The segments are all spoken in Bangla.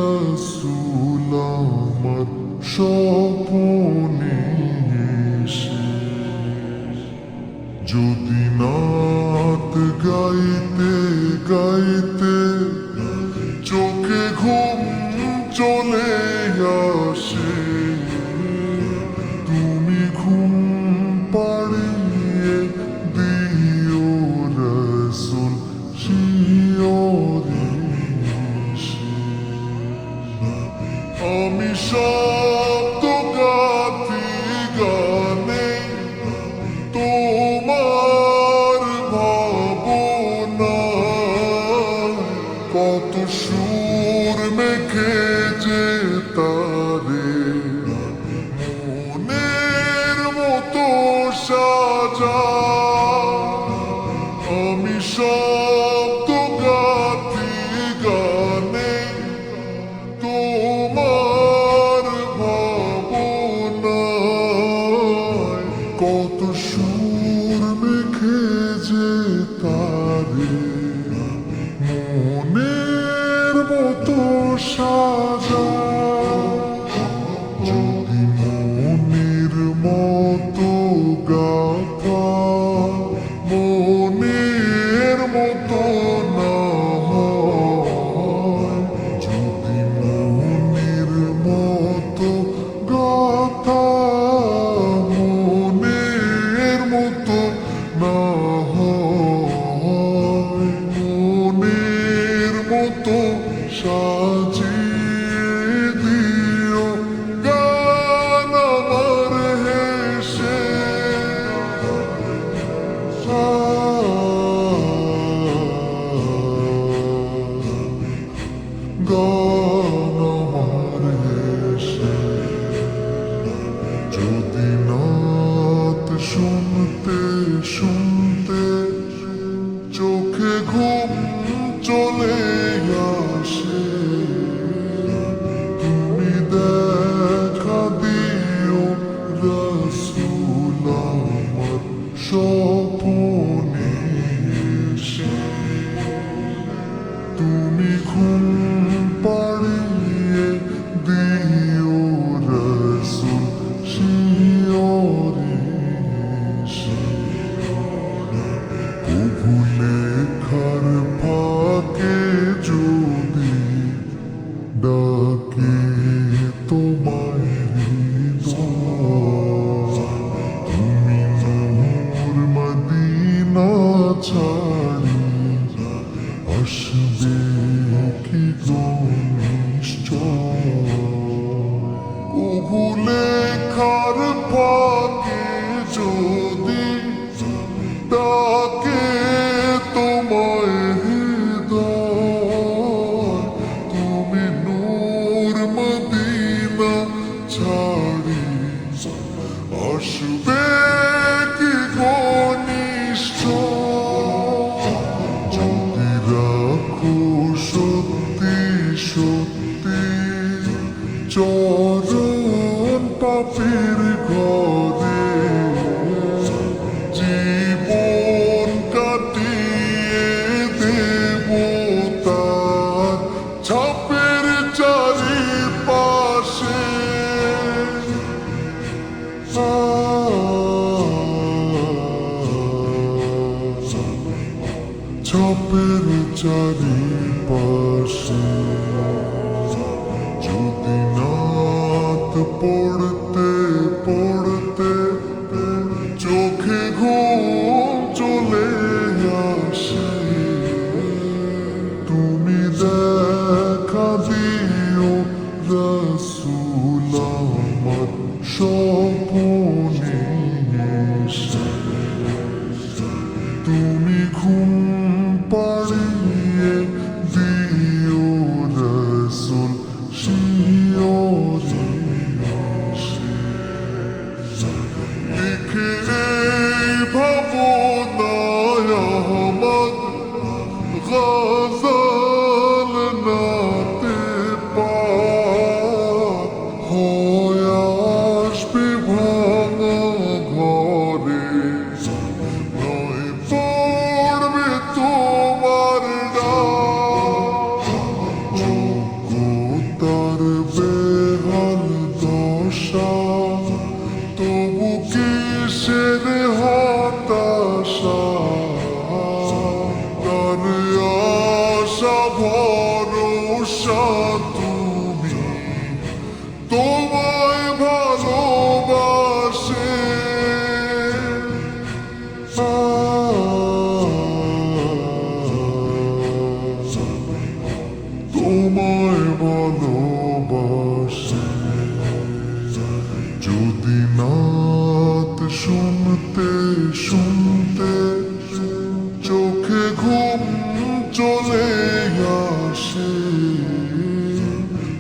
রাসূল আমার স্বপনে এসে যদি নাত গাইতে গাইতে চোখে ঘুম চলে আসে, তুমি ঘুম পাড়িয়ে দিও রাসূল শিয়রে এসে। আমি শব্দ গাথি গানে তোমার ভাবনা, কত সুর মেখে যে তারে মনের মতো সাজা। আমি শব্দ গাথি গানে তোমার ভাবনায়, কত সুর মেখে যে তারে মনের মতো সাজা। যদি মনের মতো গাথা মনের মতো না হয়, যদি মনের মতো গাথা মনের মতো না হয়, মনের মতো সাজিয়ে দিও গান আমার হেসে। গান আমার হেসে। যদি নাত শুনতে শুনতে চোখে ঘুম চলে আসে, তুমি দেখা দিও রাসূল আমার স্বপনে এসে। তুমি ঘুম পাড়িয়ে দিও রাসূল শিয়রে এসে। কভু লেখার ফাঁকে যদি ডাকে তোমায় হৃদয়, তুমি নূর মদিনা ছাড়ি আসবে কি গো নিশ্চয়। কভু লেখার ফাঁকে যদি ডাকে তোমায় হৃদয়, তুমি নূর মদিনা ছাড়ি আসবে কি গো নিশ্চয়। যদি রাখো সত্যি সত্যি চরণ পাপীর ঘরে, জীবন কাটিয়ে দেব তার ছাপের চারিপাশে। ছাপের চারিপাশে যদি নাত পড়তে পড়তে চোখে ঘুম চলে আসে, তুমি দেখা দিও রাসূল আমার স্বপনে এসে। তুমি ঘুম পাড়িয়ে দিও রাসূল শিয়রে এসে। লিখে এই ভাবনায় আহমদ গজল নাতে পাক, তোমায় ভালোবাসে তোমায় ভালোবাসে যদি নাত শুনতে শুনতে চোখে ঘুম চলে আসে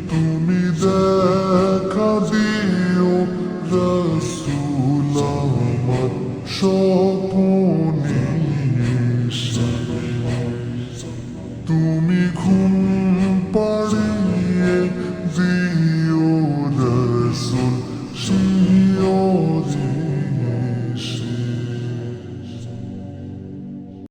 তুমি দেখা দিও রসুল আমার স্বপ্নে এসে। তুমি ঘুম